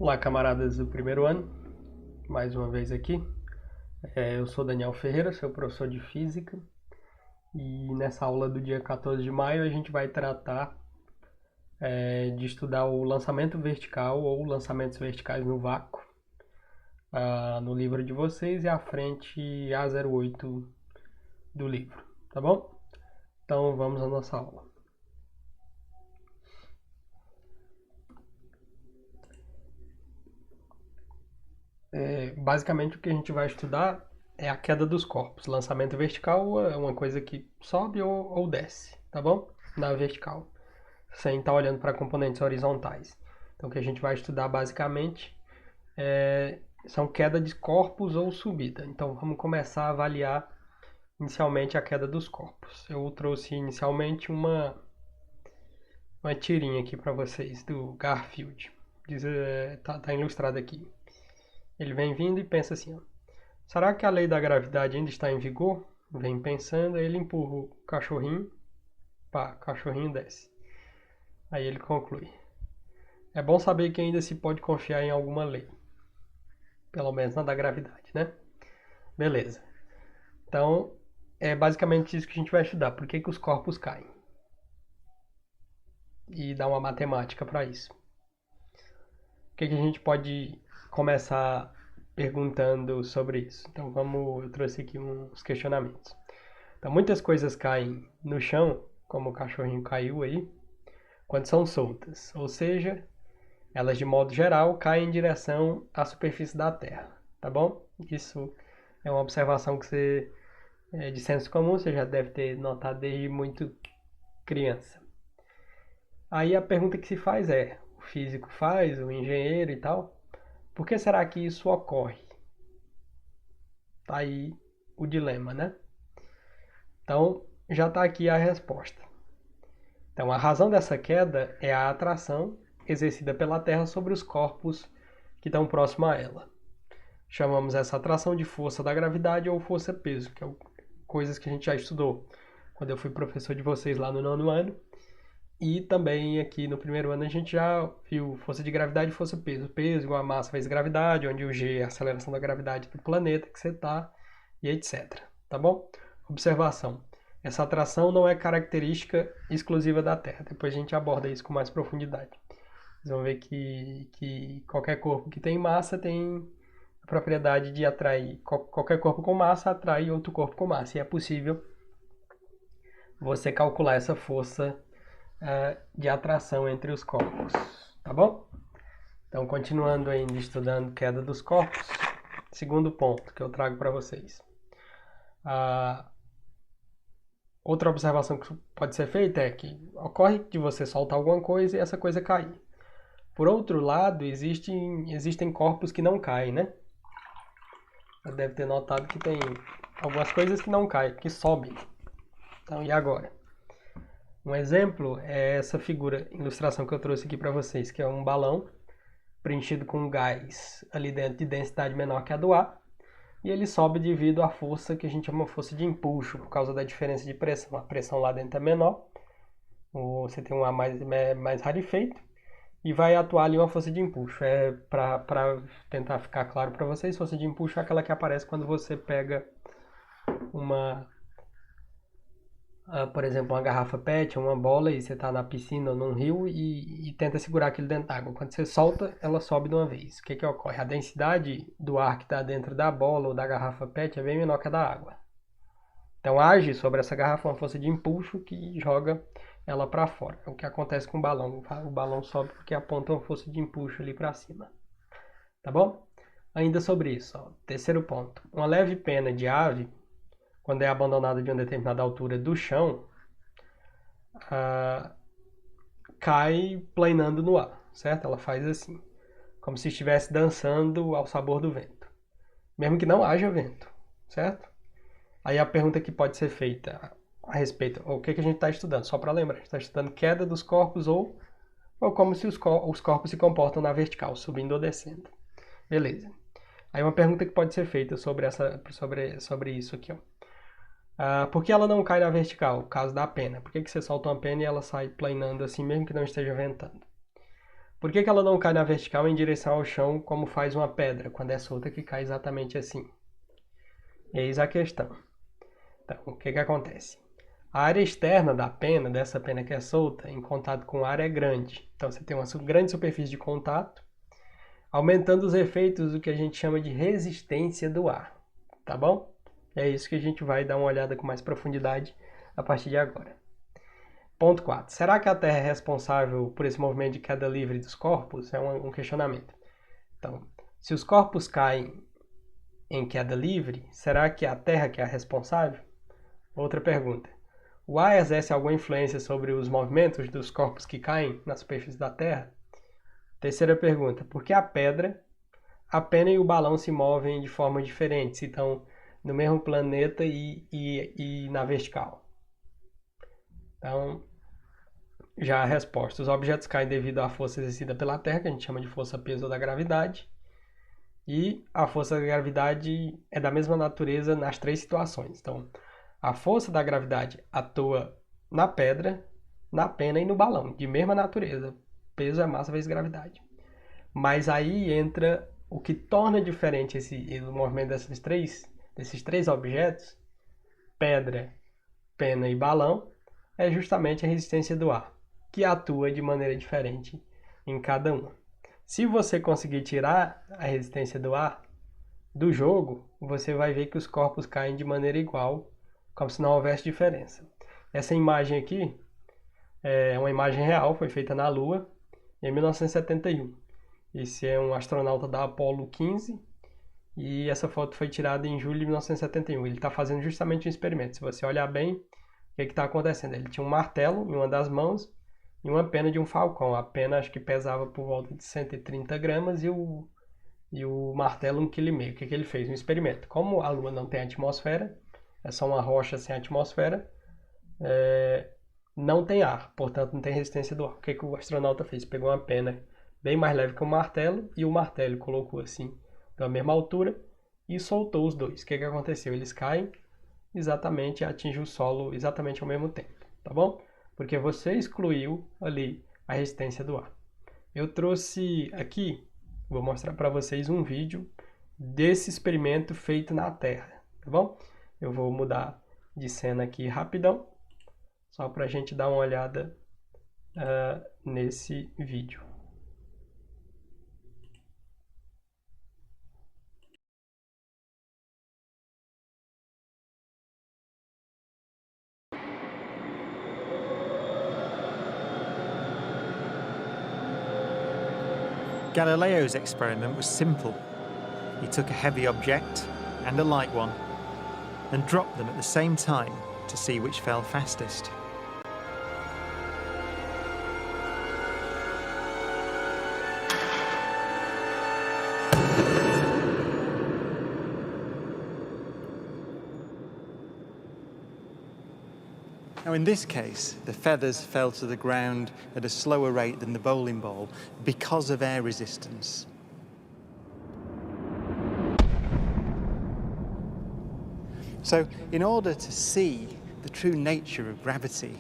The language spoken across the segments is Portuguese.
Olá, camaradas do primeiro ano, mais uma vez aqui. Eu sou Daniel Ferreira, sou professor de Física e nessa aula do dia 14 de maio a gente vai tratar de estudar o lançamento vertical ou lançamentos verticais no vácuo no livro de vocês e a frente A08 do livro, tá bom? Então vamos à nossa aula. Basicamente o que a gente vai estudar é a queda dos corpos. Lançamento vertical é uma coisa que sobe ou desce, tá bom? Na vertical, sem estar olhando para componentes horizontais. Então o que a gente vai estudar basicamente são queda de corpos ou subida. Então vamos começar a avaliar inicialmente a queda dos corpos. Eu trouxe inicialmente uma tirinha aqui para vocês do Garfield. Tá ilustrado aqui. Ele vem vindo e pensa assim, ó. Será que a lei da gravidade ainda está em vigor? Vem pensando, aí ele empurra o cachorrinho, pá, o cachorrinho desce. Aí ele conclui. É bom saber que ainda se pode confiar em alguma lei. Pelo menos na da gravidade, né? Beleza. Então, é basicamente isso que a gente vai estudar. Por que os corpos caem? E dar uma matemática para isso. O que a gente pode começar perguntando sobre isso? Então, eu trouxe aqui uns questionamentos. Então, muitas coisas caem no chão, como o cachorrinho caiu aí, quando são soltas. Ou seja, elas de modo geral caem em direção à superfície da Terra, tá bom? Isso é uma observação que você de senso comum, você já deve ter notado desde muito criança. Aí a pergunta que se faz o físico faz, o engenheiro e tal, por que será que isso ocorre? Tá aí o dilema, né? Então, já está aqui a resposta. Então, a razão dessa queda é a atração exercida pela Terra sobre os corpos que estão próximos a ela. Chamamos essa atração de força da gravidade ou força-peso, que é coisas que a gente já estudou quando eu fui professor de vocês lá no nono ano. E também aqui no primeiro ano a gente já viu força de gravidade e força-peso. Peso igual a massa vezes gravidade, onde o G é a aceleração da gravidade do planeta que você está, e etc. Tá bom? Observação. Essa atração não é característica exclusiva da Terra. Depois a gente aborda isso com mais profundidade. Vocês vão ver que qualquer corpo que tem massa tem a propriedade de atrair. Qualquer corpo com massa atrai outro corpo com massa. E é possível você calcular essa força de atração entre os corpos, tá bom? Então, continuando ainda estudando queda dos corpos, segundo ponto que eu trago para vocês. Outra observação que pode ser feita é que ocorre de você soltar alguma coisa e essa coisa cair. Por outro lado, existem corpos que não caem, né? Você deve ter notado que tem algumas coisas que não caem, que sobem. Então, e agora? Um exemplo é essa figura, ilustração que eu trouxe aqui para vocês, que é um balão preenchido com gás ali dentro de densidade menor que a do ar, e ele sobe devido à força que a gente chama força de empuxo, por causa da diferença de pressão. A pressão lá dentro é menor, você tem um ar mais rarefeito, e vai atuar ali uma força de empuxo. Para tentar ficar claro para vocês, força de empuxo é aquela que aparece quando você pega por exemplo, uma garrafa PET, uma bola, e você está na piscina ou num rio e tenta segurar aquilo dentro d'água. Quando você solta, ela sobe de uma vez. O que ocorre? A densidade do ar que está dentro da bola ou da garrafa PET é bem menor que a da água. Então age sobre essa garrafa uma força de empuxo que joga ela para fora. É o que acontece com o balão. O balão sobe porque aponta uma força de empuxo ali para cima. Tá bom? Ainda sobre isso, ó. Terceiro ponto. Uma leve pena de ave, quando é abandonada de uma determinada altura do chão, cai planando no ar, certo? Ela faz assim, como se estivesse dançando ao sabor do vento, mesmo que não haja vento, certo? Aí a pergunta que pode ser feita a respeito, o que a gente está estudando? Só para lembrar, a gente está estudando queda dos corpos ou como se os corpos se comportam na vertical, subindo ou descendo. Beleza. Aí uma pergunta que pode ser feita sobre isso aqui, ó. Por que ela não cai na vertical? O caso da pena. Por que você solta uma pena e ela sai planando assim, mesmo que não esteja ventando? Por que que ela não cai na vertical em direção ao chão como faz uma pedra, quando é solta que cai exatamente assim? Eis a questão. Então, o que que acontece? A área externa da pena, dessa pena que é solta, em contato com o ar é grande. Então você tem uma grande superfície de contato, aumentando os efeitos do que a gente chama de resistência do ar. Tá bom? É isso que a gente vai dar uma olhada com mais profundidade a partir de agora. Ponto 4. Será que a Terra é responsável por esse movimento de queda livre dos corpos? É um questionamento. Então, se os corpos caem em queda livre, será que é a Terra que é a responsável? Outra pergunta. O ar exerce alguma influência sobre os movimentos dos corpos que caem na superfície da Terra? Terceira pergunta. Por que a pedra, a pena e o balão se movem de forma diferente, se estão no mesmo planeta e na vertical? Então, já a resposta. Os objetos caem devido à força exercida pela Terra, que a gente chama de força-peso da gravidade. E a força da gravidade é da mesma natureza nas três situações. Então, a força da gravidade atua na pedra, na pena e no balão, de mesma natureza. Peso é massa vezes gravidade. Mas aí entra o que torna diferente o movimento desses três objetos, pedra, pena e balão, é justamente a resistência do ar, que atua de maneira diferente em cada um. Se você conseguir tirar a resistência do ar do jogo, você vai ver que os corpos caem de maneira igual, como se não houvesse diferença. Essa imagem aqui é uma imagem real, foi feita na Lua em 1971. Esse é um astronauta da Apollo 15 e essa foto foi tirada em julho de 1971. Ele está fazendo justamente um experimento. Se você olhar bem, o que está acontecendo? Ele tinha um martelo em uma das mãos e uma pena de um falcão. A pena acho que pesava por volta de 130 gramas e o martelo 1,5 kg. O que ele fez? Um experimento. Como a Lua não tem atmosfera, é só uma rocha sem atmosfera, não tem ar, portanto não tem resistência do ar. O que o astronauta fez? Pegou uma pena bem mais leve que o martelo e o martelo colocou assim, da mesma altura, e soltou os dois. O que aconteceu? Eles caem exatamente e atingem o solo exatamente ao mesmo tempo, tá bom? Porque você excluiu ali a resistência do ar. Eu trouxe aqui, vou mostrar para vocês um vídeo desse experimento feito na Terra, tá bom? Eu vou mudar de cena aqui rapidão, só para a gente dar uma olhada nesse vídeo. Galileo's experiment was simple. He took a heavy object and a light one and dropped them at the same time to see which fell fastest. Now in this case, the feathers fell to the ground at a slower rate than the bowling ball because of air resistance. So in order to see the true nature of gravity,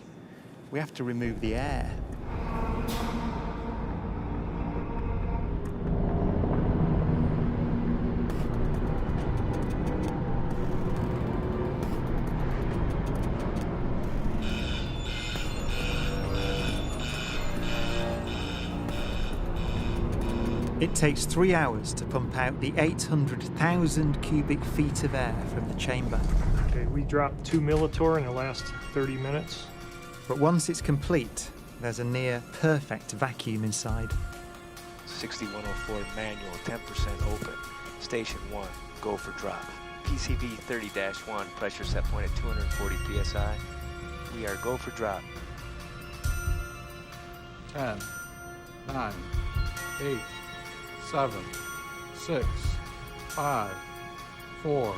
we have to remove the air. It takes 3 hours to pump out the 800,000 cubic feet of air from the chamber. Okay, we dropped 2 millitorr in the last 30 minutes. But once it's complete, there's a near perfect vacuum inside. 6104 manual, 10% open. Station 1, go for drop. PCV 30-1, pressure set point at 240 psi. We are go for drop. 10, 9, 8, 7, 6, 5, 4.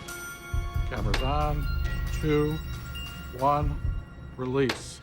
Cameras on. 2, 1. Release.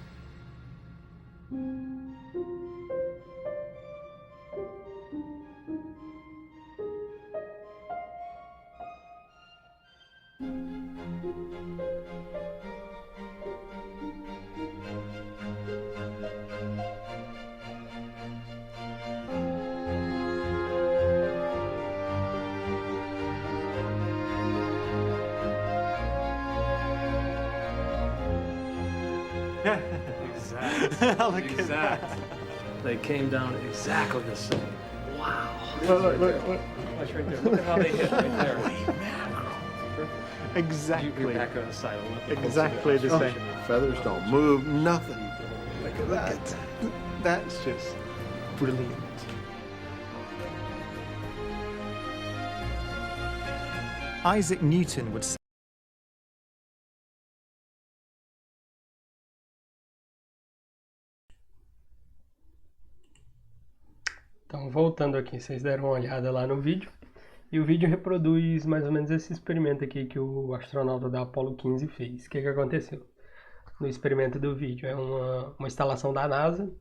Look at that. They came down exactly the same. Wow. Look. Watch right there. Look at how they hit right there. Exactly. You're back on the side. I'll let the Exactly the closer. same. Feathers don't move, nothing. Look at that. That's just brilliant. Isaac Newton would say, Então, voltando aqui, vocês deram uma olhada lá no vídeo. E o vídeo reproduz mais ou menos esse experimento aqui que o astronauta da Apollo 15 fez. O que aconteceu? No experimento do vídeo, é uma instalação da NASA,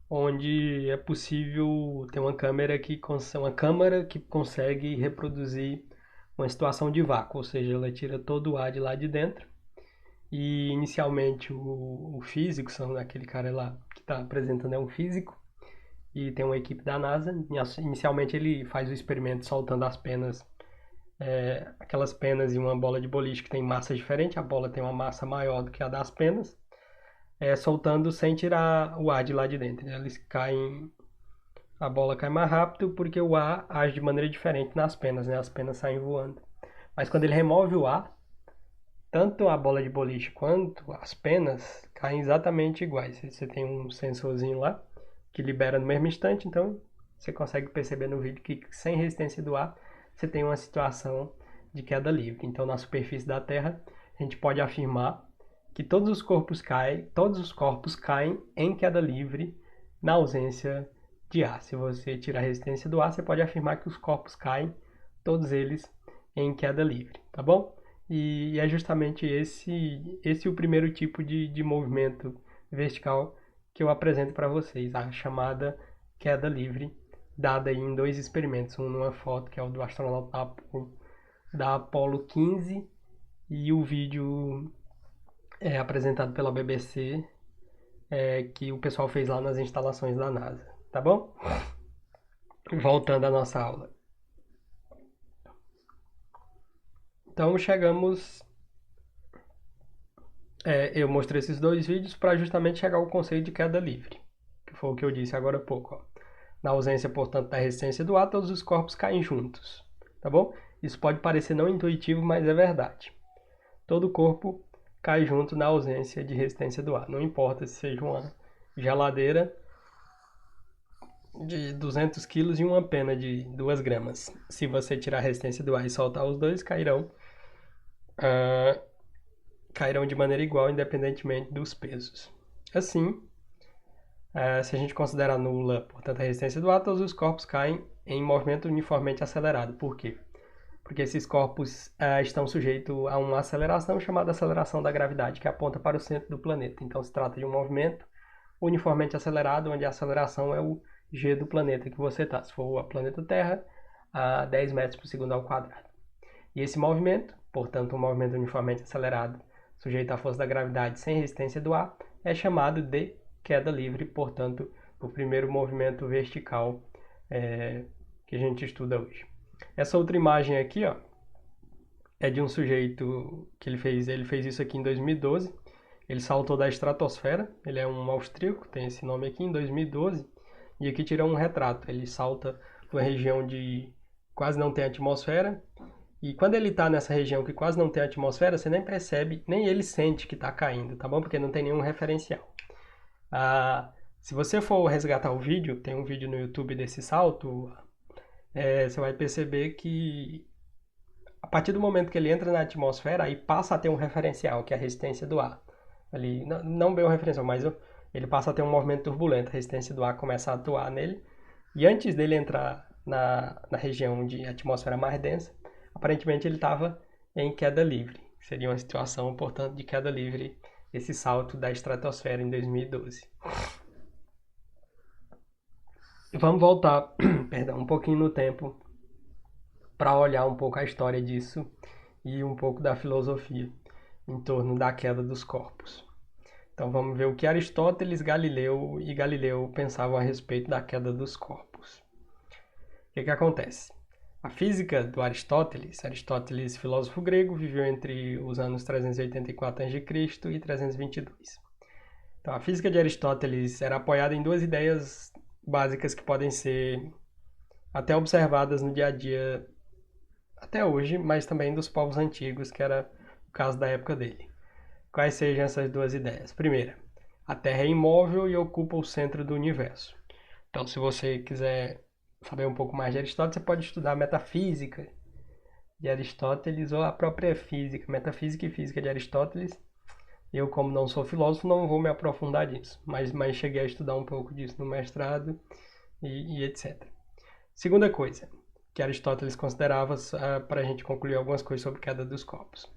onde é possível ter uma câmera que consegue reproduzir uma situação de vácuo, ou seja, ela tira todo o ar de lá de dentro. E inicialmente o físico, aquele cara lá que está apresentando é um físico, e tem uma equipe da NASA. Inicialmente ele faz o experimento soltando as penas, aquelas penas e uma bola de boliche que tem massa diferente. A bola tem uma massa maior do que a das penas, soltando sem tirar o ar de lá de dentro. Eles caem, a bola cai mais rápido porque o ar age de maneira diferente nas penas, né? As penas saem voando. Mas quando ele remove o ar, tanto a bola de boliche quanto as penas caem exatamente iguais. Você tem um sensorzinho lá que libera no mesmo instante, então você consegue perceber no vídeo que sem resistência do ar você tem uma situação de queda livre. Então na superfície da Terra a gente pode afirmar que todos os corpos caem em queda livre na ausência de ar. Se você tirar a resistência do ar, você pode afirmar que os corpos caem, todos eles, em queda livre, tá bom? E é justamente esse o primeiro tipo de movimento vertical que eu apresento para vocês, a chamada queda livre, dada aí em dois experimentos, um numa foto que é o do astronauta da Apollo 15 e o vídeo apresentado pela BBC, que o pessoal fez lá nas instalações da NASA, tá bom? Voltando à nossa aula. Então chegamos... eu mostrei esses dois vídeos para justamente chegar ao conceito de queda livre, que foi o que eu disse agora há pouco. Ó. Na ausência, portanto, da resistência do ar, todos os corpos caem juntos, tá bom? Isso pode parecer não intuitivo, mas é verdade. Todo corpo cai junto na ausência de resistência do ar. Não importa se seja uma geladeira de 200 kg e uma pena de 2 gramas. Se você tirar a resistência do ar e soltar os dois, cairão de maneira igual, independentemente dos pesos. Assim, se a gente considerar nula, portanto, a resistência do ar, todos os corpos caem em movimento uniformemente acelerado. Por quê? Porque esses corpos estão sujeitos a uma aceleração chamada aceleração da gravidade, que aponta para o centro do planeta. Então, se trata de um movimento uniformemente acelerado, onde a aceleração é o g do planeta que você está. Se for o planeta Terra, a 10 metros por segundo ao quadrado. E esse movimento, portanto, um movimento uniformemente acelerado, sujeito à força da gravidade sem resistência do ar, é chamado de queda livre, portanto, o primeiro movimento vertical que a gente estuda hoje. Essa outra imagem aqui, ó, é de um sujeito que ele fez isso aqui em 2012. Ele saltou da estratosfera, ele é um austríaco, tem esse nome aqui, em 2012, e aqui tira um retrato. Ele salta para uma região de quase não tem atmosfera, e quando ele está nessa região que quase não tem atmosfera, você nem percebe, nem ele sente que está caindo, tá bom? Porque não tem nenhum referencial. Se você for resgatar o vídeo, tem um vídeo no YouTube desse salto, você vai perceber que a partir do momento que ele entra na atmosfera, aí passa a ter um referencial, que é a resistência do ar. Ali, não bem o referencial, mas ele passa a ter um movimento turbulento, a resistência do ar começa a atuar nele, e antes dele entrar na região de atmosfera mais densa, aparentemente ele estava em queda livre. Seria uma situação, portanto, de queda livre, esse salto da estratosfera em 2012. Vamos voltar um pouquinho no tempo para olhar um pouco a história disso e um pouco da filosofia em torno da queda dos corpos. Então vamos ver o que Aristóteles, Galileu e Galileu pensavam a respeito da queda dos corpos. O que acontece? A física do Aristóteles, filósofo grego, viveu entre os anos 384 a.C. e 322. Então, a física de Aristóteles era apoiada em duas ideias básicas que podem ser até observadas no dia a dia até hoje, mas também dos povos antigos, que era o caso da época dele. Quais sejam essas duas ideias? Primeira, a Terra é imóvel e ocupa o centro do universo. Então, se você quiser saber um pouco mais de Aristóteles, você pode estudar a metafísica de Aristóteles ou a própria física, metafísica e física de Aristóteles. Eu, como não sou filósofo, não vou me aprofundar nisso, mas cheguei a estudar um pouco disso no mestrado e etc. Segunda coisa que Aristóteles considerava, para a gente concluir algumas coisas sobre queda dos corpos.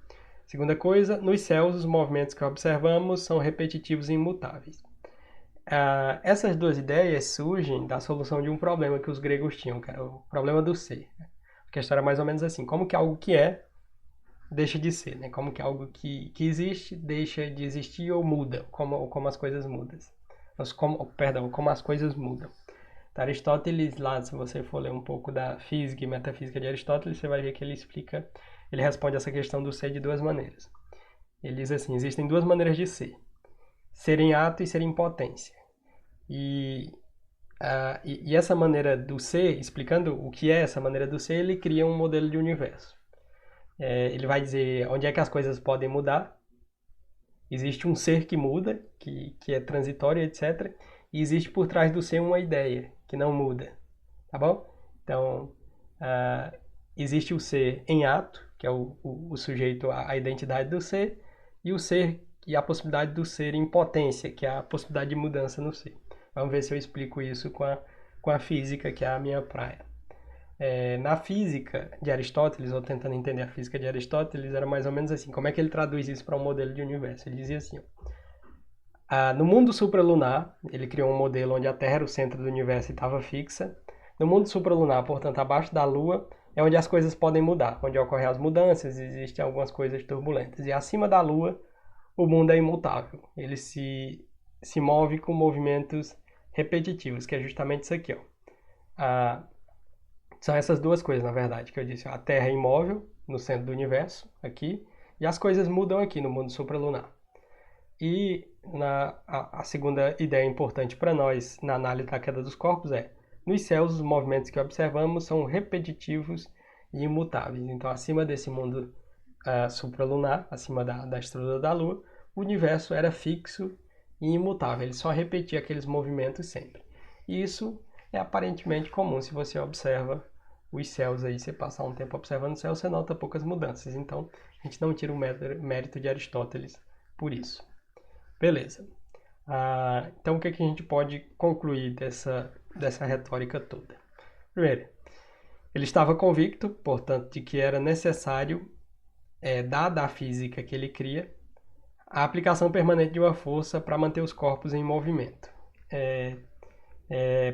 Segunda coisa, nos céus os movimentos que observamos são repetitivos e imutáveis. Essas duas ideias surgem da solução de um problema que os gregos tinham, que era o problema do ser. A questão era mais ou menos assim, como que algo que é deixa de ser, né? Como que algo que existe deixa de existir ou muda, como as coisas mudam. Como as coisas mudam. Então, Aristóteles, lá, se você for ler um pouco da física e metafísica de Aristóteles, você vai ver que ele responde essa questão do ser de duas maneiras. Ele diz assim, existem duas maneiras de ser. Ser em ato e ser em potência. E essa maneira do ser, explicando o que é essa maneira do ser, ele cria um modelo de universo. Ele vai dizer onde é que as coisas podem mudar. Existe um ser que muda, que é transitório, etc. E existe por trás do ser uma ideia, que não muda. Tá bom? Então, existe o ser em ato, que é o sujeito, a identidade do ser, e o ser e a possibilidade do ser em potência, que é a possibilidade de mudança no ser. Vamos ver se eu explico isso com a física, que é a minha praia. Na física de Aristóteles, ou tentando entender a física de Aristóteles, era mais ou menos assim. Como é que ele traduz isso para um modelo de universo? Ele dizia assim, no mundo supralunar, ele criou um modelo onde a Terra era o centro do universo e estava fixa. No mundo supralunar, portanto, abaixo da Lua, é onde as coisas podem mudar, onde ocorrem as mudanças, existem algumas coisas turbulentas. E acima da Lua, o mundo é imutável. Ele se move com movimentos repetitivos, que é justamente isso aqui. São essas duas coisas, na verdade, que eu disse. A Terra é imóvel, no centro do universo, aqui, e as coisas mudam aqui no mundo supralunar. E a segunda ideia importante para nós na análise da queda dos corpos é: nos céus, os movimentos que observamos são repetitivos e imutáveis. Então, acima desse mundo supralunar, acima da estrutura da Lua, o universo era fixo e imutável. Ele só repetia aqueles movimentos sempre. E isso é aparentemente comum. Se você observa os céus aí, você passar um tempo observando o céu, você nota poucas mudanças. Então, a gente não tira o mérito de Aristóteles por isso. Beleza. Então, o que a gente pode concluir dessa retórica toda? Primeiro, ele estava convicto, portanto, de que era necessário, dada a física que ele cria, a aplicação permanente de uma força para manter os corpos em movimento.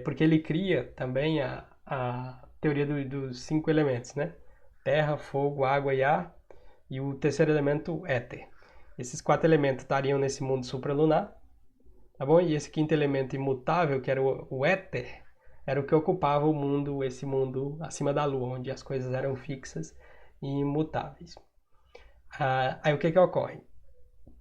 Porque ele cria também a teoria dos 5 elementos, né? Terra, fogo, água e ar, e o terceiro elemento, éter. Esses 4 elementos estariam nesse mundo supralunar, tá bom? E esse quinto elemento imutável, que era o éter, era o que ocupava esse mundo acima da Lua, onde as coisas eram fixas e imutáveis. Aí o que ocorre?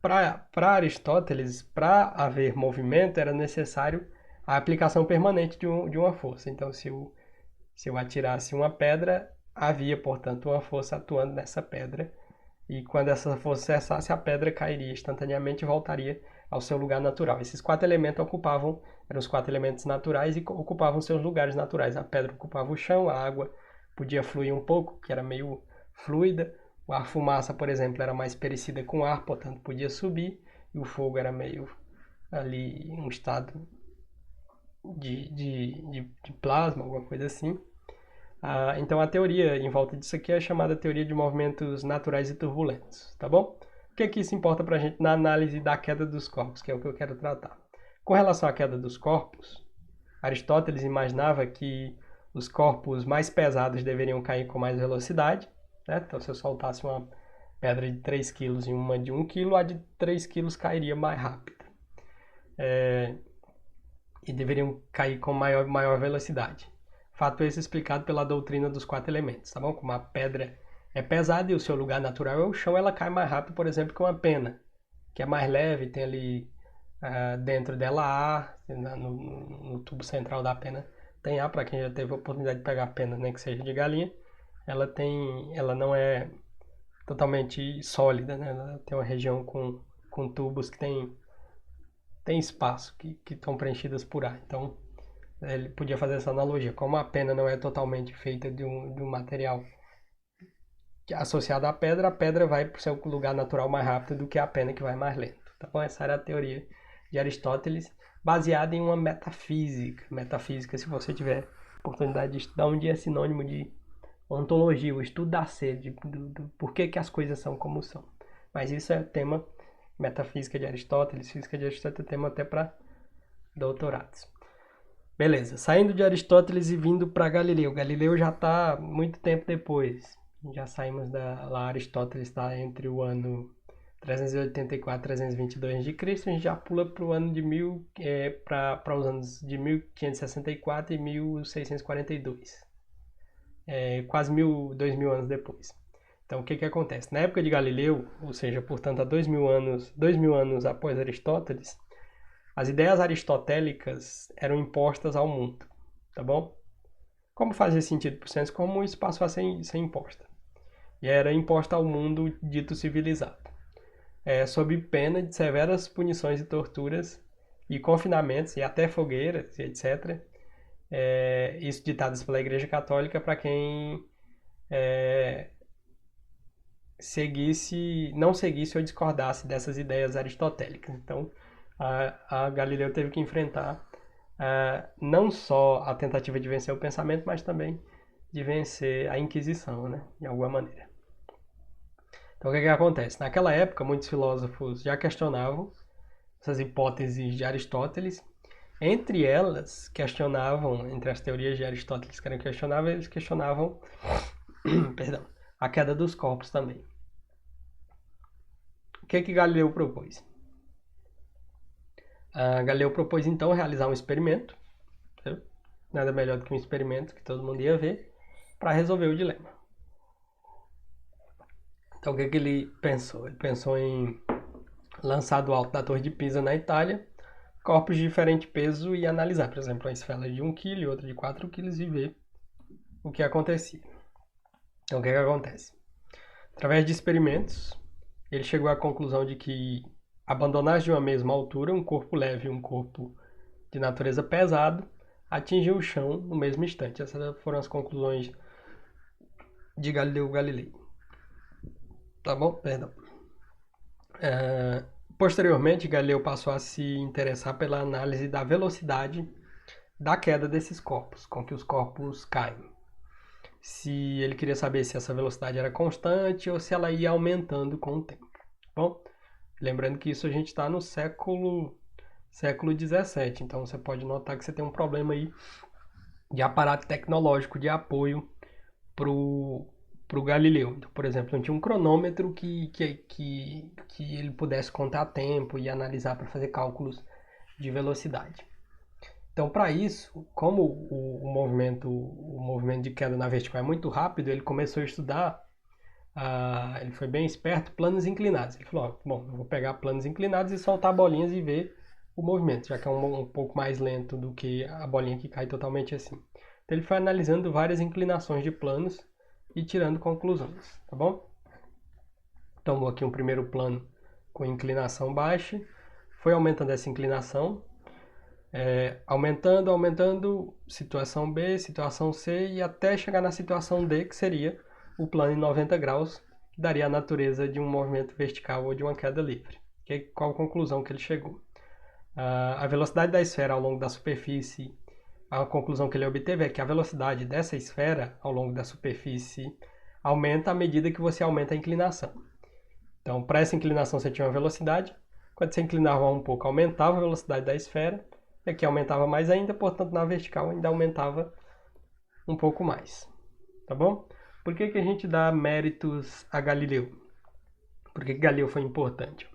Para Aristóteles, para haver movimento, era necessário a aplicação permanente de uma força. Então, se eu atirasse uma pedra, havia, portanto, uma força atuando nessa pedra. E quando essa força cessasse, a pedra cairia instantaneamente e voltaria ao seu lugar natural. Esses 4 elementos eram os 4 elementos naturais e ocupavam seus lugares naturais. A pedra ocupava o chão, a água podia fluir um pouco, que era meio fluida. A fumaça, por exemplo, era mais parecida com o ar, portanto podia subir. E o fogo era meio ali um estado de plasma, alguma coisa assim. Então a teoria em volta disso aqui é chamada teoria de movimentos naturais e turbulentos, tá bom? O que isso importa para a gente na análise da queda dos corpos, que é o que eu quero tratar. Com relação à queda dos corpos, Aristóteles imaginava que os corpos mais pesados deveriam cair com mais velocidade, né? Então se eu soltasse uma pedra de 3 kg e uma de 1 kg, a de 3 kg cairia mais rápido. E deveriam cair com maior velocidade. Fato esse explicado pela doutrina dos 4 elementos, tá bom? Como a pedra é pesada e o seu lugar natural é o chão, ela cai mais rápido, por exemplo, que uma pena, que é mais leve, tem ali dentro dela ar, no tubo central da pena tem ar, para quem já teve a oportunidade de pegar pena, nem que seja de galinha, ela não é totalmente sólida, né? Ela tem uma região com tubos que tem espaço, que estão preenchidas por ar. Então, ele podia fazer essa analogia. Como a pena não é totalmente feita de um material associado à pedra, a pedra vai para o seu lugar natural mais rápido do que a pena, que vai mais lento. Então, essa era a teoria de Aristóteles, baseada em uma metafísica. Metafísica, se você tiver oportunidade de estudar um dia, é sinônimo de ontologia, o estudo da sede, do porquê que as coisas são como são. Mas isso é tema metafísica de Aristóteles, física de Aristóteles é tema até para doutorados. Beleza, saindo de Aristóteles e vindo para Galileu. Galileu já está muito tempo depois. Já saímos lá, Aristóteles está entre o ano 384 e 322 a.C., a gente já pula para o ano para os anos de 1564 e 1642. Quase 2.000 anos depois. Então, o que acontece? Na época de Galileu, ou seja, portanto, há 2.000 anos após Aristóteles, as ideias aristotélicas eram impostas ao mundo, tá bom? Como fazia sentido para o senso comum, isso passou a ser imposta. E era imposta ao mundo dito civilizado, sob pena de severas punições e torturas e confinamentos e até fogueiras e etc., isso ditadas pela Igreja Católica para quem não seguisse ou discordasse dessas ideias aristotélicas. Então, a Galileu teve que enfrentar não só a tentativa de vencer o pensamento, mas também de vencer a Inquisição, né, de alguma maneira. Então, o que acontece? Naquela época, muitos filósofos já questionavam essas hipóteses de Aristóteles. Entre elas, entre as teorias de Aristóteles que eram questionáveis, eles questionavam a queda dos corpos também. O que Galileu propôs? Galileu propôs, então, realizar um experimento, certo? Nada melhor do que um experimento que todo mundo ia ver, para resolver o dilema. Então, o que ele pensou? Ele pensou em lançar do alto da Torre de Pisa, na Itália, corpos de diferente peso e analisar, por exemplo, uma esfera de 1 kg e outra de 4 kg e ver o que acontecia. Então, o que acontece? Através de experimentos, ele chegou à conclusão de que abandonar de uma mesma altura um corpo leve e um corpo de natureza pesado atingiu o chão no mesmo instante. Essas foram as conclusões de Galileu Galilei. Tá bom? Perdão. Posteriormente, Galileu passou a se interessar pela análise da velocidade da queda desses corpos, com que os corpos caem. Se ele queria saber se essa velocidade era constante ou se ela ia aumentando com o tempo. Bom, lembrando que isso a gente está no século XVII, então você pode notar que você tem um problema aí de aparato tecnológico de apoio para o Galileu. Então, por exemplo, não tinha um cronômetro que ele pudesse contar tempo e analisar para fazer cálculos de velocidade. Então, para isso, como o movimento de queda na vertical é muito rápido, ele começou a estudar, ele foi bem esperto, planos inclinados. Ele falou, bom, eu vou pegar planos inclinados e soltar bolinhas e ver o movimento, já que é um pouco mais lento do que a bolinha que cai totalmente assim. Então, ele foi analisando várias inclinações de planos e tirando conclusões, tá bom? Tomou aqui um primeiro plano com inclinação baixa, foi aumentando essa inclinação, aumentando, situação B, situação C, e até chegar na situação D, que seria o plano em 90 graus, que daria a natureza de um movimento vertical ou de uma queda livre. Qual a conclusão que ele chegou? A velocidade da esfera ao longo da superfície, a conclusão que ele obteve é que a velocidade dessa esfera ao longo da superfície aumenta à medida que você aumenta a inclinação. Então, para essa inclinação você tinha uma velocidade, quando você inclinava um pouco, aumentava a velocidade da esfera, e aqui aumentava mais ainda, portanto, na vertical ainda aumentava um pouco mais. Tá bom? Por que a gente dá méritos a Galileu? Por que Galileu foi importante?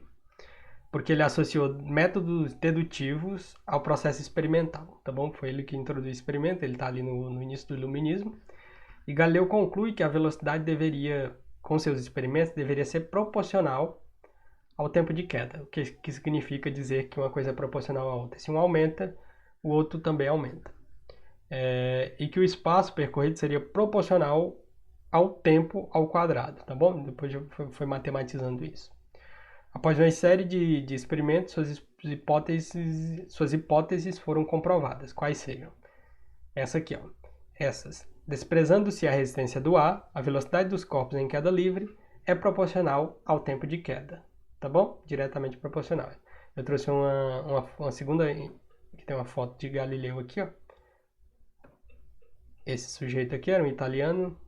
Porque ele associou métodos dedutivos ao processo experimental, tá bom? Foi ele que introduziu o experimento, ele está ali no início do iluminismo. E Galileu conclui que a velocidade com seus experimentos, deveria ser proporcional ao tempo de queda, o que significa dizer que uma coisa é proporcional à outra. Se um aumenta, o outro também aumenta. E que o espaço percorrido seria proporcional ao tempo ao quadrado, tá bom? Depois eu fui matematizando isso. Após uma série de experimentos, suas hipóteses foram comprovadas. Quais seriam? Essa aqui, ó. Essas. Desprezando-se a resistência do ar, a velocidade dos corpos em queda livre é proporcional ao tempo de queda. Tá bom? Diretamente proporcional. Eu trouxe uma segunda, que tem uma foto de Galileu aqui, ó. Esse sujeito aqui era um italiano.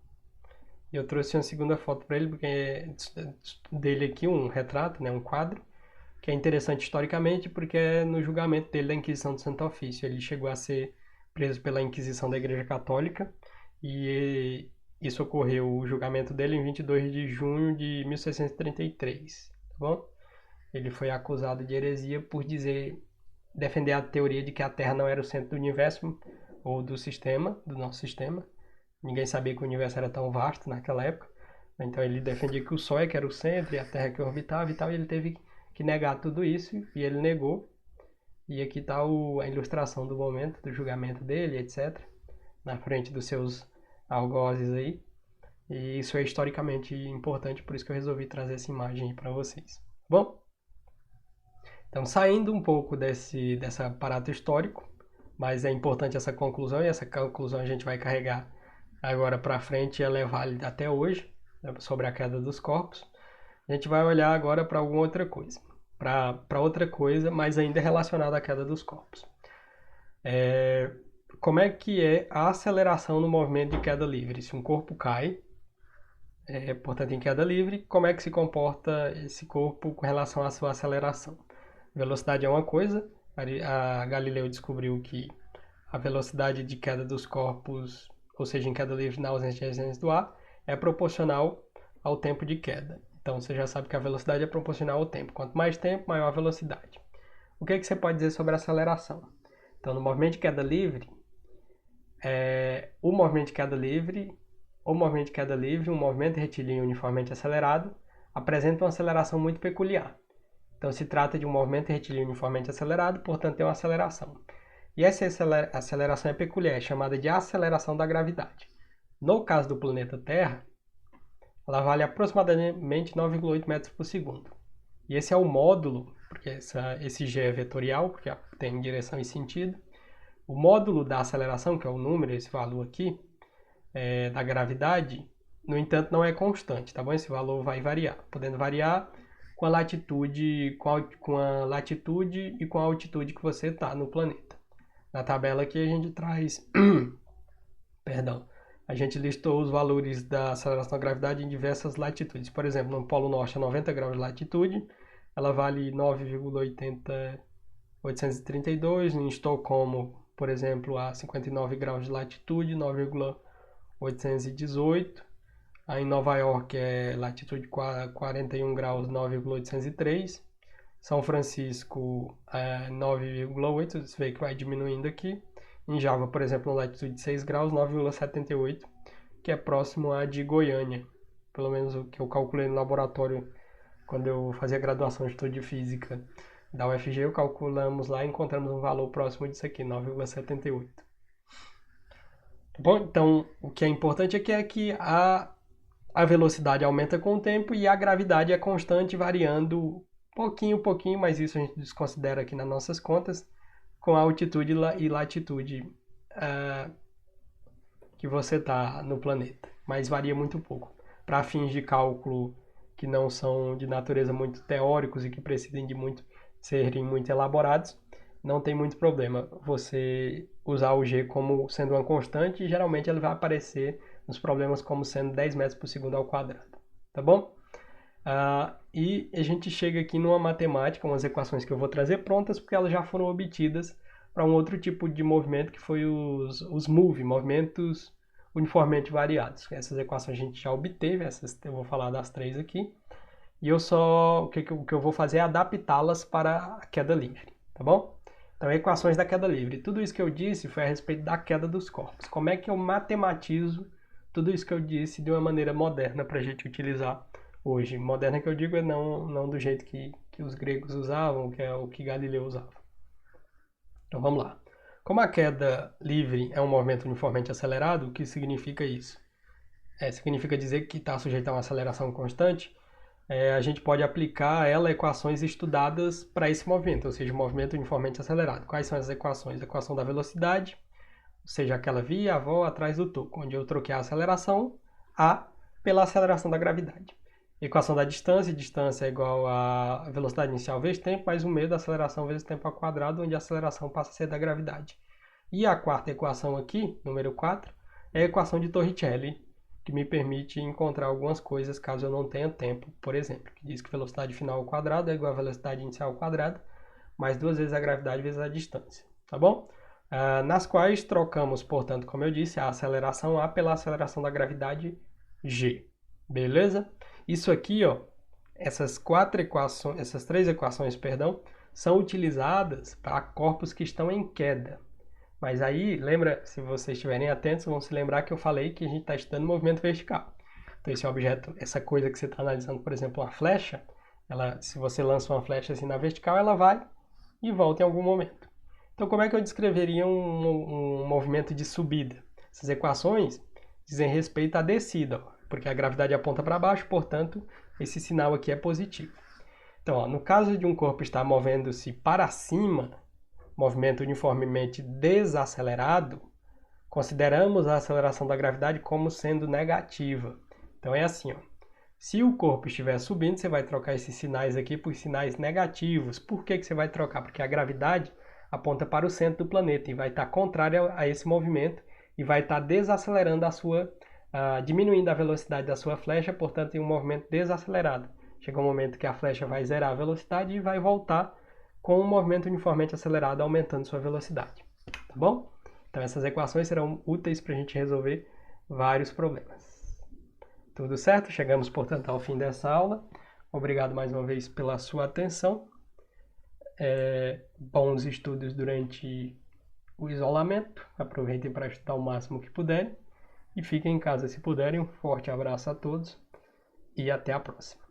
E eu trouxe uma segunda foto para ele, porque dele aqui um retrato, né, um quadro, que é interessante historicamente, porque é no julgamento dele da Inquisição do Santo Ofício. Ele chegou a ser preso pela Inquisição da Igreja Católica, e isso ocorreu, o julgamento dele, em 22 de junho de 1633, tá bom? Ele foi acusado de heresia por defender a teoria de que a Terra não era o centro do universo, ou do nosso sistema. Ninguém sabia que o universo era tão vasto naquela época. Então ele defendia que o Sol é que era o centro e a Terra que orbitava e tal. E ele teve que negar tudo isso e ele negou. E aqui está a ilustração do momento, do julgamento dele, etc. Na frente dos seus algozes aí. E isso é historicamente importante, por isso que eu resolvi trazer essa imagem aí para vocês. Bom? Então, saindo um pouco desse aparato histórico, mas é importante essa conclusão, e essa conclusão a gente vai carregar agora para frente, ela é válida até hoje, né, sobre a queda dos corpos. A gente vai olhar agora para alguma outra coisa, para outra coisa, mas ainda relacionada à queda dos corpos. Como é que é a aceleração no movimento de queda livre? Se um corpo cai, portanto em queda livre, como é que se comporta esse corpo com relação à sua aceleração? Velocidade é uma coisa, a Galileu descobriu que a velocidade de queda dos corpos, ou seja, em queda livre na ausência de resistência do ar, é proporcional ao tempo de queda. Então, você já sabe que a velocidade é proporcional ao tempo. Quanto mais tempo, maior a velocidade. O que você pode dizer sobre a aceleração? Então, no movimento de queda livre, um movimento retilíneo uniformemente acelerado, apresenta uma aceleração muito peculiar. Então, se trata de um movimento retilíneo uniformemente acelerado, portanto, tem uma aceleração. E essa aceleração é peculiar, é chamada de aceleração da gravidade. No caso do planeta Terra, ela vale aproximadamente 9,8 metros por segundo. E esse é o módulo, porque esse G é vetorial, porque tem direção e sentido. O módulo da aceleração, que é o número, esse valor aqui, da gravidade, no entanto, não é constante, tá bom? Esse valor vai variar, podendo variar com a latitude, com a latitude e com a altitude que você está no planeta. Na tabela aqui a gente traz, a gente listou os valores da aceleração da gravidade em diversas latitudes. Por exemplo, no Polo Norte a 90 graus de latitude, ela vale 9,832. Em Estocolmo, por exemplo, a 59 graus de latitude, 9,818. Aí em Nova York é latitude 41 graus, 9,803. São Francisco, 9,8, você vê que vai diminuindo aqui. Em Java, por exemplo, na latitude de 6 graus, 9,78, que é próximo a de Goiânia. Pelo menos o que eu calculei no laboratório, quando eu fazia graduação de estudo de física da UFG, calculamos lá e encontramos um valor próximo disso aqui, 9,78. Bom, então, o que é importante aqui é que a velocidade aumenta com o tempo e a gravidade é constante, variando pouquinho, mas isso a gente desconsidera aqui nas nossas contas, com a altitude e latitude que você está no planeta. Mas varia muito pouco. Para fins de cálculo que não são de natureza muito teóricos e que precisem de serem muito elaborados, não tem muito problema você usar o G como sendo uma constante e geralmente ele vai aparecer nos problemas como sendo 10 metros por segundo ao quadrado. Tá bom? E a gente chega aqui numa matemática, umas equações que eu vou trazer prontas, porque elas já foram obtidas para um outro tipo de movimento, que foi os MOVE, movimentos uniformemente variados. Essas equações a gente já obteve, essas eu vou falar das três aqui. E o que eu vou fazer é adaptá-las para a queda livre, tá bom? Então, equações da queda livre. Tudo isso que eu disse foi a respeito da queda dos corpos. Como é que eu matematizo tudo isso que eu disse de uma maneira moderna para a gente utilizar hoje. Moderna que eu digo é não do jeito que os gregos usavam, que é o que Galileu usava. Então vamos lá. Como a queda livre é um movimento uniformemente acelerado, o que significa isso? Significa dizer que está sujeito a uma aceleração constante. A gente pode aplicar a ela equações estudadas para esse movimento, ou seja, movimento uniformemente acelerado. Quais são as equações? A equação da velocidade, ou seja, aquela via, a avó atrás do toco, onde eu troquei a aceleração A pela aceleração da gravidade. Equação da distância, distância é igual a velocidade inicial vezes tempo, mais o meio da aceleração vezes tempo ao quadrado, onde a aceleração passa a ser da gravidade. E a quarta equação aqui, número 4, é a equação de Torricelli, que me permite encontrar algumas coisas caso eu não tenha tempo, por exemplo, que diz que velocidade final ao quadrado é igual a velocidade inicial ao quadrado, mais 2 vezes a gravidade vezes a distância, tá bom? Nas quais trocamos, portanto, como eu disse, a aceleração A pela aceleração da gravidade G, beleza? Isso aqui, ó, essas 3 equações, são utilizadas para corpos que estão em queda. Mas aí, lembra, se vocês estiverem atentos, vão se lembrar que eu falei que a gente está estudando movimento vertical. Então esse objeto, essa coisa que você está analisando, por exemplo, uma flecha, se você lança uma flecha assim na vertical, ela vai e volta em algum momento. Então como é que eu descreveria um movimento de subida? Essas equações dizem respeito à descida, ó, porque a gravidade aponta para baixo, portanto, esse sinal aqui é positivo. Então, ó, no caso de um corpo estar movendo-se para cima, movimento uniformemente desacelerado, consideramos a aceleração da gravidade como sendo negativa. Então é assim, ó. Se o corpo estiver subindo, você vai trocar esses sinais aqui por sinais negativos. Por que você vai trocar? Porque a gravidade aponta para o centro do planeta e vai estar contrária a esse movimento e vai estar desacelerando diminuindo a velocidade da sua flecha, portanto, em um movimento desacelerado. Chega um momento que a flecha vai zerar a velocidade e vai voltar com um movimento uniformemente acelerado, aumentando sua velocidade. Tá bom? Então essas equações serão úteis para a gente resolver vários problemas. Tudo certo? Chegamos, portanto, ao fim dessa aula. Obrigado mais uma vez pela sua atenção. Bons estudos durante o isolamento. Aproveitem para estudar o máximo que puderem. E fiquem em casa se puderem. Um forte abraço a todos e até a próxima.